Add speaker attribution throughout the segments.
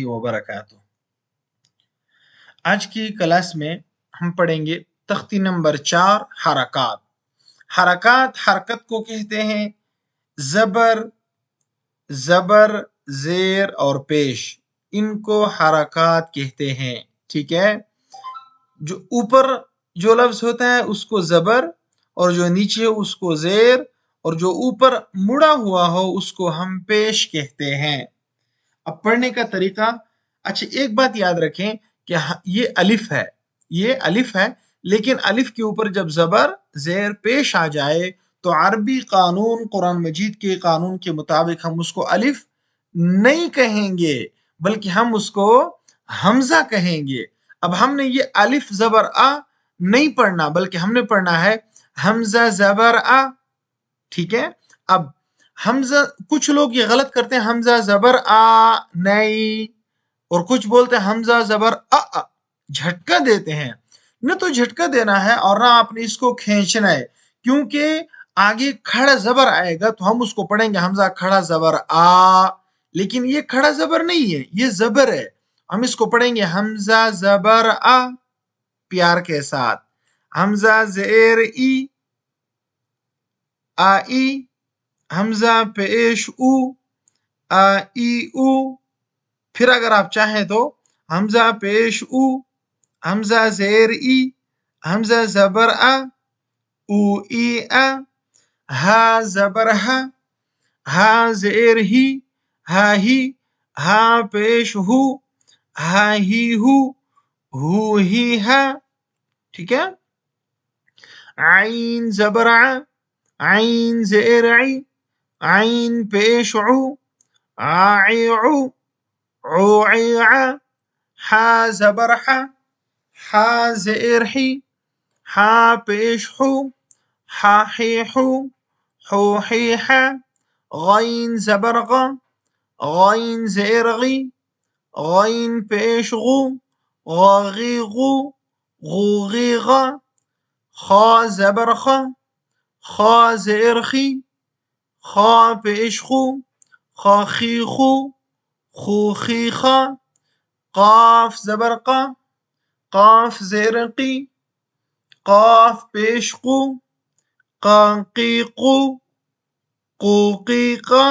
Speaker 1: وبرکاتہ۔ آج کی کلاس میں ہم پڑھیں گے تختی نمبر 4 حرکات۔ حرکت کو کہتے ہیں زبر زیر اور پیش، ان کو حرکات کہتے ہیں، ٹھیک ہے۔ جو اوپر جو لفظ ہوتا ہے اس کو زبر، اور جو نیچے اس کو زیر، اور جو اوپر مڑا ہوا ہو اس کو ہم پیش کہتے ہیں۔ اب پڑھنے کا طریقہ، اچھا ایک بات یاد رکھیں کہ یہ الف ہے، لیکن الف کے اوپر جب زبر زیر پیش آ جائے تو عربی قانون، قرآن مجید کے قانون کے مطابق ہم اس کو الف نہیں کہیں گے، بلکہ ہم اس کو حمزہ کہیں گے۔ اب ہم نے یہ الف زبر آ نہیں پڑھنا، بلکہ ہم نے پڑھنا ہے حمزہ زبر آ، ٹھیک ہے۔ اب حمزہ، کچھ لوگ یہ غلط کرتے ہیں، حمزہ زبر آ نہیں، اور کچھ بولتے ہیں حمزہ زبر جھٹکا دیتے ہیں۔ نہ تو جھٹکا دینا ہے اور نہ آپ نے اس کو کھینچنا ہے، کیونکہ آگے کھڑا زبر آئے گا تو ہم اس کو پڑھیں گے حمزہ کھڑا زبر آ، لیکن یہ کھڑا زبر نہیں ہے، یہ زبر ہے۔ ہم اس کو پڑھیں گے حمزہ زبر آ پیار کے ساتھ، حمزہ زیر ای آئی، حمزہ پیش او آئی او، پھر اگر آپ چاہیں تو حمزہ پیش او، حمزہ زیر ای، حمزہ زبر آ او ای آ، ہا زبر ہا زیر ہی، ہا ہی، ہا پیش ہو، ہا ہی ہو ہی ہا، ٹھیک ہے۔ عین زبر عین زیر عی، عین پیش عو، عی عو، عو عی ع، حا زبر حا زیر حی، حا پیش حو، حا حی حو، حو حی حا، غین زبر غین زیر غی، غین پیش غو، غا غی غو، غو غی غا، خا زبر خا زیر خی، خا پیش خو، خا خی خو، خو خی خا، قاف زبر قاف زیر قی، قاف پیش قو، قا قی قو، قو قی قا،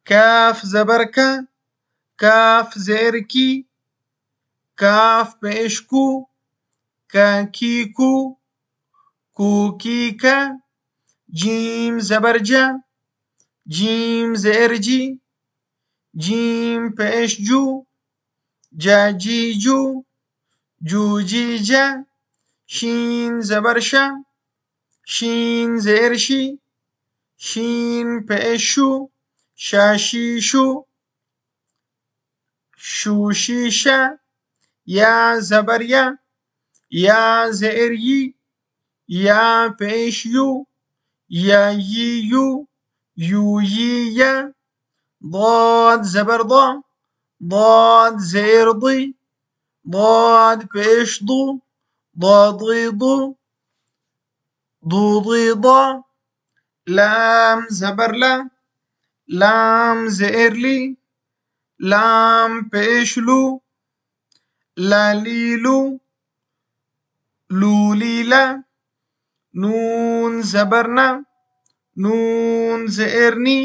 Speaker 1: کاف زبر کاف زیر کی، کاف پیش کو، کا کی کو، کو کی کا، جیم زبر جیم زیر جی، جیم پیش جو، جا جی جو، جو جی جا، شین زبر شین زیر شی، شین پیش شو، شا شی شو، شو شی شا، یا زبر یا زیر یی، یا پیش یو، یا یی یو، یو یی یا، ضاد زبر ضاد زیر ضی، ضاد پیش ضو، ضادی ضو، ضوضی ضا، لام زبر لام زیر لی، لام پیش لو، لالی لو، لولی لا، نون زبر نون زیر نی،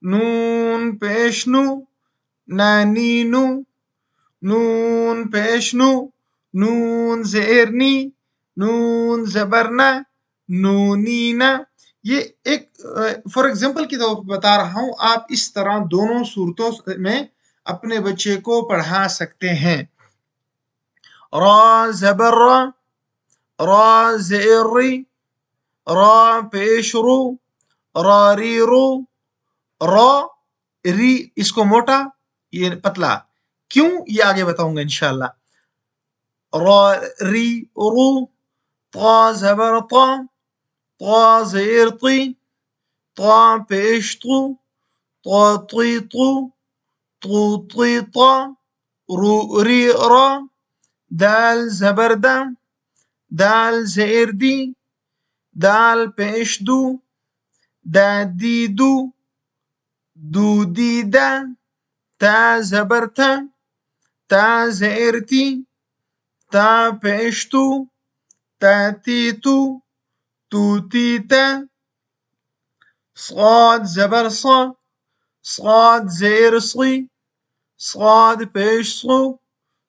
Speaker 1: نون پیش نو، نانی نو، نون پیش نو، نون زیر نی، نون زبر نونی نا۔ یہ ایک فار ایگزامپل کی طور پر بتا رہا ہوں، آپ اس طرح دونوں صورتوں میں اپنے بچے کو پڑھا سکتے ہیں۔ را زبر را زیر ری، را پیش رو، را ری رو، را ری، اس کو موٹا یہ پتلا، کیوں یہ آگے بتاؤں گا انشاءاللہ۔ را ری رو، طا زبر طا زیر طی، طا پیش طو، طا طی طو، طو طی طا، رو ری را، دال زبر دال زیر دی، دال پیش دو، دا دی دو، دو دی دا، تا زبر تھا، تا زیر تی، تا پیش تو، تاتی تو، توتی تا. صاد زبر صا، صاد زیر صی، صاد پیش صو،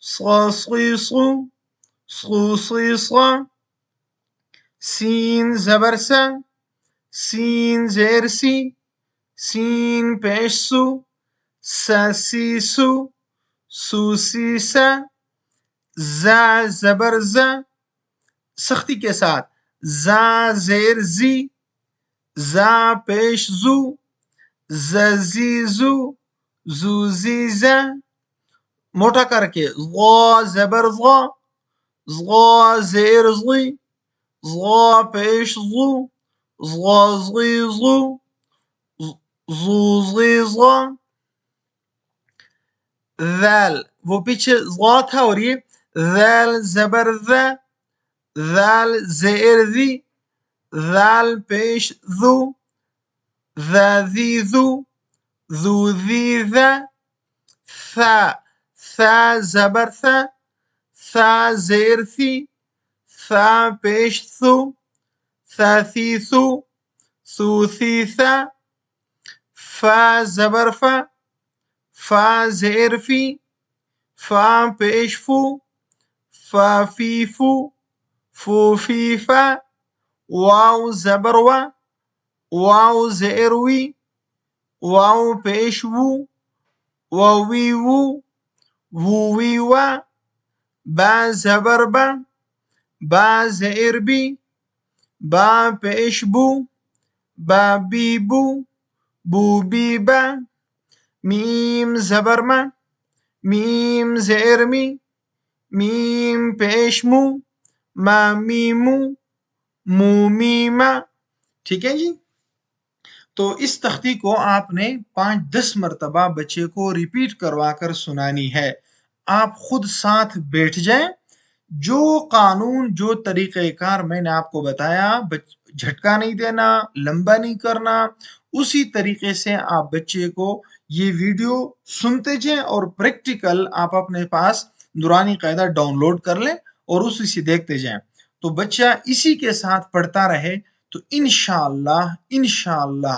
Speaker 1: صا صی صو، صو صی صا. سین زبر سا، سین زیر سی، سین پیش سو، سا سی سو، سو سی سا. زا زبر زا، سختی کے ساتھ، زا زیر زی، زا پیش زو، زی زو، زو زی زا. موٹا کر کے، غا زبر غا، غا زیر زی، غا پیش زو، غا زی زو، زو زی زا. ذال، وہ پیچھے غا تھا اور یہ ذال زبر ذا، ذال زیر ذی، ذال پیش ذو، ذا ذی ذو، ذو ذی ذا. ثا، ثا زبر ثا، ثا زیر ثی، ثا پیش ثو، ثا ثی ثو، ثو ثی ثا. فا زبر فا، فا زیر فی، فا پیش فو، فا فی فو، فو فی فا. واو زبر وا، واو زیر وی، واو پیش وو، واو وی وو، وو وی وا. با زبر با، با زیر بی، با پیش بو، با بی بو، بو بی با. میم زبر ما، میم زیر می، میم پیش مو، ما می مو، مو می ما. ٹھیک ہے جی. تو اس تختی کو آپ نے 5-10 مرتبہ بچے کو ریپیٹ کروا کر سنانی ہے. آپ خود ساتھ بیٹھ جائیں. جو قانون، جو طریقہ کار میں نے آپ کو بتایا، جھٹکا نہیں دینا، لمبا نہیں کرنا، اسی طریقے سے آپ بچے کو یہ ویڈیو سنتے جائیں اور پریکٹیکل آپ اپنے پاس نورانی قاعدہ ڈاؤن لوڈ کر لیں اور اسی سے دیکھتے جائیں. تو بچہ اسی کے ساتھ پڑھتا رہے تو انشاءاللہ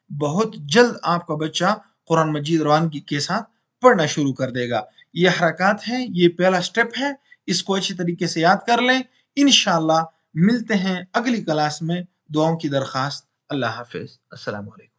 Speaker 1: بہت جلد آپ کا بچہ قرآن مجید روانگی کے ساتھ پڑھنا شروع کر دے گا. یہ حرکات ہیں، یہ پہلا سٹیپ ہے. اس کو اچھی طریقے سے یاد کر لیں. انشاءاللہ ملتے ہیں اگلی کلاس میں. دعاؤں کی درخواست. اللہ حافظ. السلام علیکم.